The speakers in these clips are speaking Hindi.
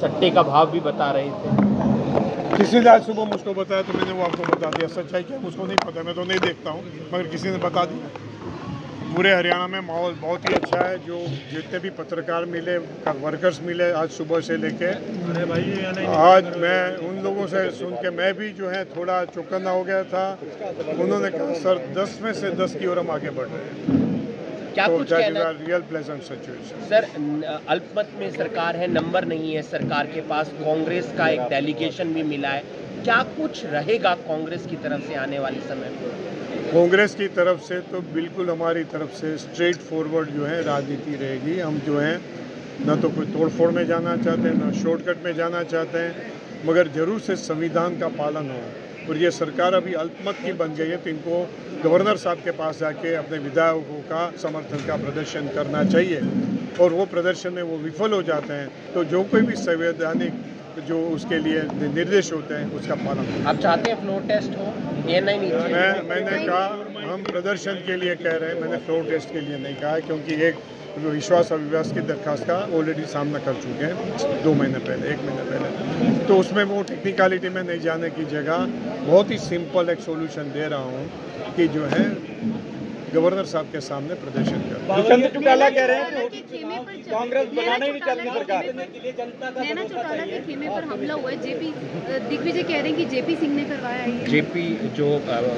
सट्टे का भाव भी बता रहे थे। किसी ने आज सुबह मुझको बताया तो मैंने वो आपको बता दिया। सच्चाई क्या मुझको नहीं पता, मैं तो नहीं देखता हूँ, मगर किसी ने बता दिया। पूरे हरियाणा में माहौल बहुत ही अच्छा है। जो जितने भी पत्रकार मिले, वर्कर्स मिले आज सुबह से लेके, आज मैं उन लोगों से सुन के मैं भी जो है थोड़ा चौकन्ना हो गया था। उन्होंने कहा सर 10 में से 10 की ओर हम आगे बढ़ रहे हैं। क्या तो कुछ कहना रियल प्लेजेंट सिचुएशन सर? अल्पमत में सरकार है, नंबर नहीं है सरकार के पास, कांग्रेस का एक डेलीगेशन भी मिला है, क्या कुछ रहेगा कांग्रेस की तरफ से आने वाले समय में? कांग्रेस की तरफ से तो बिल्कुल हमारी तरफ से स्ट्रेट फॉरवर्ड जो है राजनीति रहेगी। हम जो है न तो कोई तोड़फोड़ में जाना चाहते हैं, न शॉर्टकट में जाना चाहते हैं, मगर जरूर से संविधान का पालन हो। और ये सरकार अभी अल्पमत की बन गई है, तो इनको गवर्नर साहब के पास जाके अपने विधायकों का समर्थन का प्रदर्शन करना चाहिए। और वो प्रदर्शन में वो विफल हो जाते हैं तो जो कोई भी संवैधानिक जो उसके लिए निर्देश होते हैं उसका पालन हो। आप चाहते हैं फ्लोर टेस्ट हो? ये नहीं मैंने कहा हम प्रदर्शन के लिए कह रहे हैं, मैंने फ्लोर टेस्ट के लिए नहीं कहा है, क्योंकि एक विश्वास अविश्वास की दरखास्त का ऑलरेडी सामना कर चुके हैं 2 महीने पहले, 1 महीने पहले। तो उसमें वो टेक्निकलिटी में नहीं जाने की जगह बहुत ही सिंपल एक सॉल्यूशन दे रहा हूँ कि जो है गवर्नर साहब के सामने प्रदर्शन कर। दुष्यंत चौटाला कह रहे हैं कि कांग्रेस बनाना ही नहीं चाहती सरकार। नैना चौटाला के खेमे पर हमला हुआ है, जेपी दिग्विजय कह रहे हैं कि जेपी सिंह ने करवाया है। जेपी जो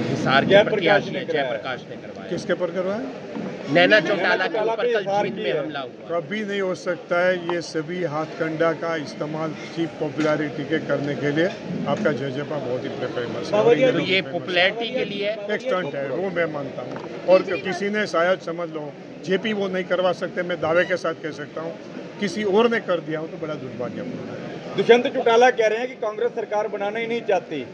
हिसार के प्रत्याशी है जयप्रकाश ने करवाया। किसके पर करवाया? नैना चौटाला के ऊपर कल जींद में हमला हुआ। कभी नहीं हो सकता है। ये सभी हाथकंडा का इस्तेमाल चीप पॉपुलैरिटी के करने के लिए। आपका जजेपा बहुत ही फेमस है, तो ये पॉपुलैरिटी के लिए एक स्टंट है, वो मैं मानता हूँ। और किसी ने शायद समझ लो जेपी वो नहीं करवा सकते, मैं दावे के साथ कह सकता हूँ किसी और ने कर दिया हो तो बड़ा दुर्भाग्यपूर्ण है। दुष्यंत चौटाला कह रहे हैं कि कांग्रेस सरकार बनाना ही नहीं चाहती।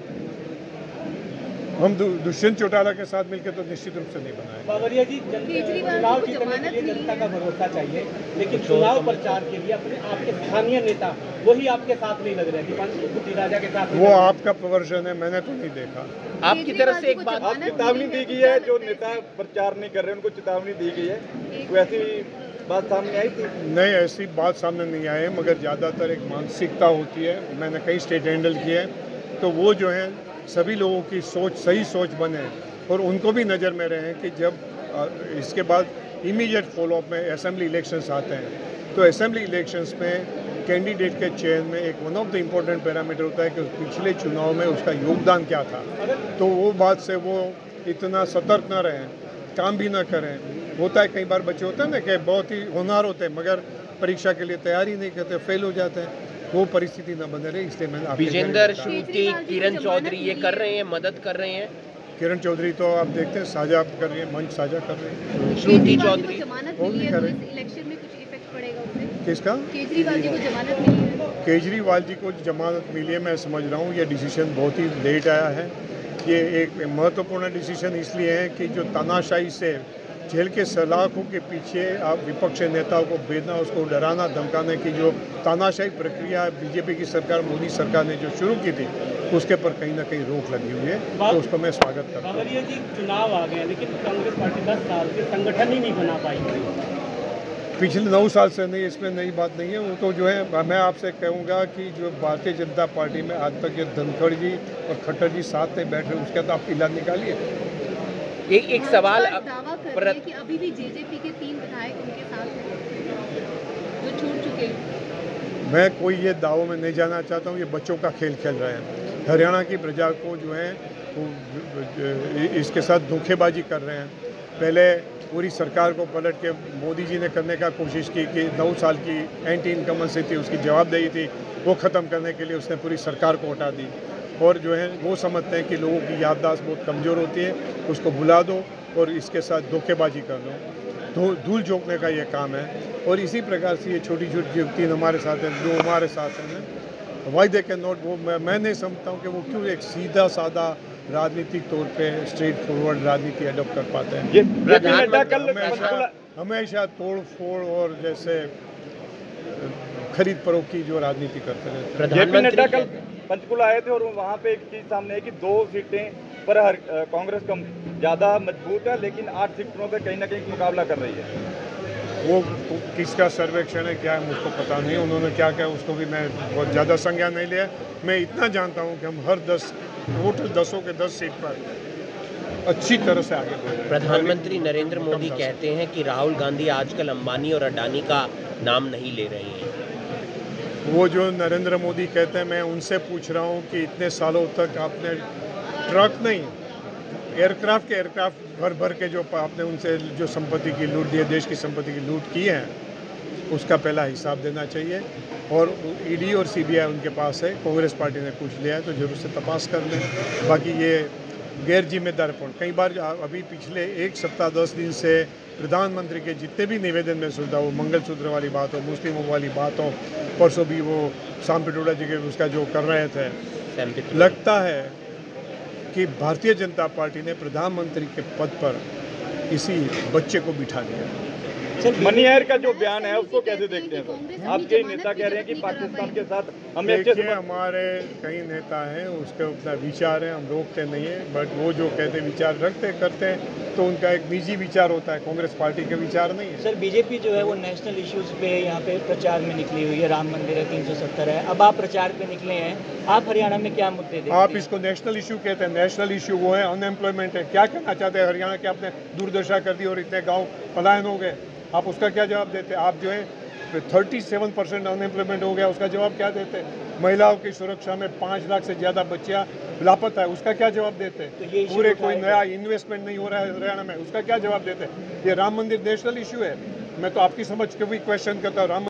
हम दुष्यंत चौटाला के साथ मिलकर तो निश्चित रूप से नहीं बनाए। बावरिया जी, चुनाव जीतने के लिए जनता का भरोसा चाहिए, लेकिन चुनाव प्रचार के लिए अपने आपके स्थानीय नेता वही आपके साथ नहीं लग रहे। दीपांशु राजा के साथ वो आपका प्रवर्जन है, मैंने तो नहीं देखा। आपकी तरफ से एक बात, आप चेतावनी दी गई है, जो नेता प्रचार नहीं कर रहे उनको चेतावनी दी गई है, वैसी बात सामने आई थी? नहीं, ऐसी बात सामने नहीं आई है, मगर ज़्यादातर एक मानसिकता होती है। मैंने कई स्टेट हैंडल किए हैं, तो वो जो है सभी लोगों की सोच सही सोच बने और उनको भी नज़र में रहे कि जब इसके बाद इमीडिएट फॉलोअप में असेंबली इलेक्शंस आते हैं, तो असेंबली इलेक्शंस में कैंडिडेट के चयन में एक one of the important parameter होता है कि पिछले चुनाव में उसका योगदान क्या था। तो वो बात से वो इतना सतर्क न रहें, काम भी न करें। होता है कई बार बच्चे होते हैं ना कि बहुत ही होनहार होते हैं मगर परीक्षा के लिए तैयारी नहीं करते, फेल हो जाते हैं। वो परिस्थिति न बने रहे, इसलिए मैंने विजेंद्र, श्रुति, किरण चौधरी ये कर रहे हैं, मदद कर रहे हैं। किरण चौधरी तो आप देखते हैं साझा कर रही है, मंच साझा कर रही है। श्रुति चौधरी जमानत मिली है, तो इलेक्शन में कुछ इफेक्ट पड़ेगा उससे? किसका? केजरीवाल जी को जमानत मिली है। केजरीवाल जी को जमानत मिली है, मैं समझ रहा हूँ ये डिसीजन बहुत ही लेट आया है। ये एक महत्वपूर्ण डिसीजन इसलिए है कि जो तानाशाही से जेल के सलाखों के पीछे आप विपक्ष नेताओं को भेजना, उसको डराना धमकाने की जो तानाशाही प्रक्रिया बीजेपी की सरकार, मोदी सरकार ने जो शुरू की थी, उसके पर कहीं ना कहीं रोक लगी हुई है, तो उसको मैं स्वागत करता हूँ। बावरिया जी, चुनाव आ गए लेकिन कांग्रेस पार्टी 10 साल से संगठन ही नहीं बना पाई। पिछले 9 साल से नहीं, इसमें नई बात नहीं है। वो तो जो है मैं आपसे कहूँगा कि जो भारतीय जनता पार्टी में आज तक ये धनखड़ जी और खट्टर जी साथ में बैठ रहे, उसका तो आप इलाज निकालिए। एक सवाल दावा कर रहे हैं कि अभी भी जेजेपी के 3 विधायक उनके साथ हैं जो छूट चुके हैं। मैं कोई ये दावों में नहीं जाना चाहता हूँ, ये बच्चों का खेल खेल रहे हैं। हरियाणा की प्रजा को जो है वो इसके साथ धोखेबाजी कर रहे हैं। पहले पूरी सरकार को पलट के मोदी जी ने करने का कोशिश की कि 9 साल की एंटी इनकम्बेंसी थी, उसकी जवाबदेही थी, वो ख़त्म करने के लिए उसने पूरी सरकार को हटा दी। और जो है वो समझते हैं कि लोगों की याददाश्त बहुत कमज़ोर होती है, उसको भुला दो और इसके साथ धोखेबाजी कर दो, धूल झोंकने का ये काम है। और इसी प्रकार से ये छोटी छोटी युक्ति हमारे साथ हैं, जो हमारे साथ हैं, वाई दे कैन नॉट, वो मैं नहीं समझता हूँ कि वो क्यों एक सीधा सादा राजनीतिक तौर पे स्ट्रेट फॉरवर्ड राजनीति अडॉप्ट कर पाते हैं। हमेशा तोड़ फोड़ और जैसे खरीद फरोख्त की जो राजनीति करते रहते हैं। जेपी नड्डा कल पंचकुला आए थे और वहाँ पे एक चीज़ सामने है कि 2 सीटें पर कांग्रेस कम ज़्यादा मजबूत है, लेकिन 8 सीटों पे कहीं ना कहीं मुकाबला कर रही है। वो किसका सर्वेक्षण है क्या है मुझको पता नहीं, उन्होंने क्या क्या उसको भी मैं बहुत ज़्यादा संज्ञान नहीं लिया। मैं इतना जानता हूँ कि हम हर 10 टोटल 10 के 10 सीट पर अच्छी तरह से आगे बढ़ रहे हैं। प्रधानमंत्री नरेंद्र मोदी कहते हैं कि राहुल गांधी आजकल अंबानी और अडानी का नाम नहीं ले रहे हैं। वो जो नरेंद्र मोदी कहते हैं, मैं उनसे पूछ रहा हूँ कि इतने सालों तक आपने ट्रक नहीं एयरक्राफ्ट भर भर के जो आपने उनसे जो संपत्ति की लूट दी है, देश की संपत्ति की लूट की है, उसका पहला हिसाब देना चाहिए। और ईडी और सीबीआई उनके पास है, कांग्रेस पार्टी ने पूछ लिया है तो जरूर से तपास कर लें। बाकी ये गैर जिम्मेदारपूर्ण, कई बार अभी पिछले 1 सप्ताह 10 दिन से प्रधानमंत्री के जितने भी निवेदन में सुनता, वो मंगलसूत्र वाली बात हो, मुस्लिमों वाली बात हो, परसों भी वो शाम पिटोड़ा जी के उसका जो कर रहे थे, लगता है कि भारतीय जनता पार्टी ने प्रधानमंत्री के पद पर किसी बच्चे को बिठा दिया। मनी हायर का जो बयान है उसको कैसे देखते हैं सर? आपके नेता कह रहे हैं कि पाकिस्तान के साथ हमें अच्छे से, हमारे कई नेता हैं उसके अपना विचार है, हम रोकते नहीं है, बट वो जो कहते विचार रखते करते हैं तो उनका एक निजी विचार होता है, कांग्रेस पार्टी के विचार नहीं है। सर बीजेपी जो है वो नेशनल इश्यूज पे यहाँ पे प्रचार में निकली हुई है, राम मंदिर है, 370 है, अब आप प्रचार पे निकले हैं, आप हरियाणा में क्या मुद्दे देखते हैं? आप इसको नेशनल इशू कहते हैं, नेशनल इशू वो है अनएम्प्लॉयमेंट है। क्या कहना चाहते हैं हरियाणा के? आपने दुर्दशा कर दी और इतने गाँव पलायन हो गए, आप उसका क्या जवाब देते? आप जो है 37% अनएम्प्लॉयमेंट हो गया, उसका जवाब क्या देते? महिलाओं की सुरक्षा में 5 लाख से ज़्यादा बच्चियाँ लापता है, उसका क्या जवाब देते? तो पूरे कोई नया इन्वेस्टमेंट नहीं हो रहा है हरियाणा में, उसका क्या जवाब देते? ये राम मंदिर नेशनल इशू है। मैं तो आपकी समझ के भी क्वेश्चन करता हूँ। राम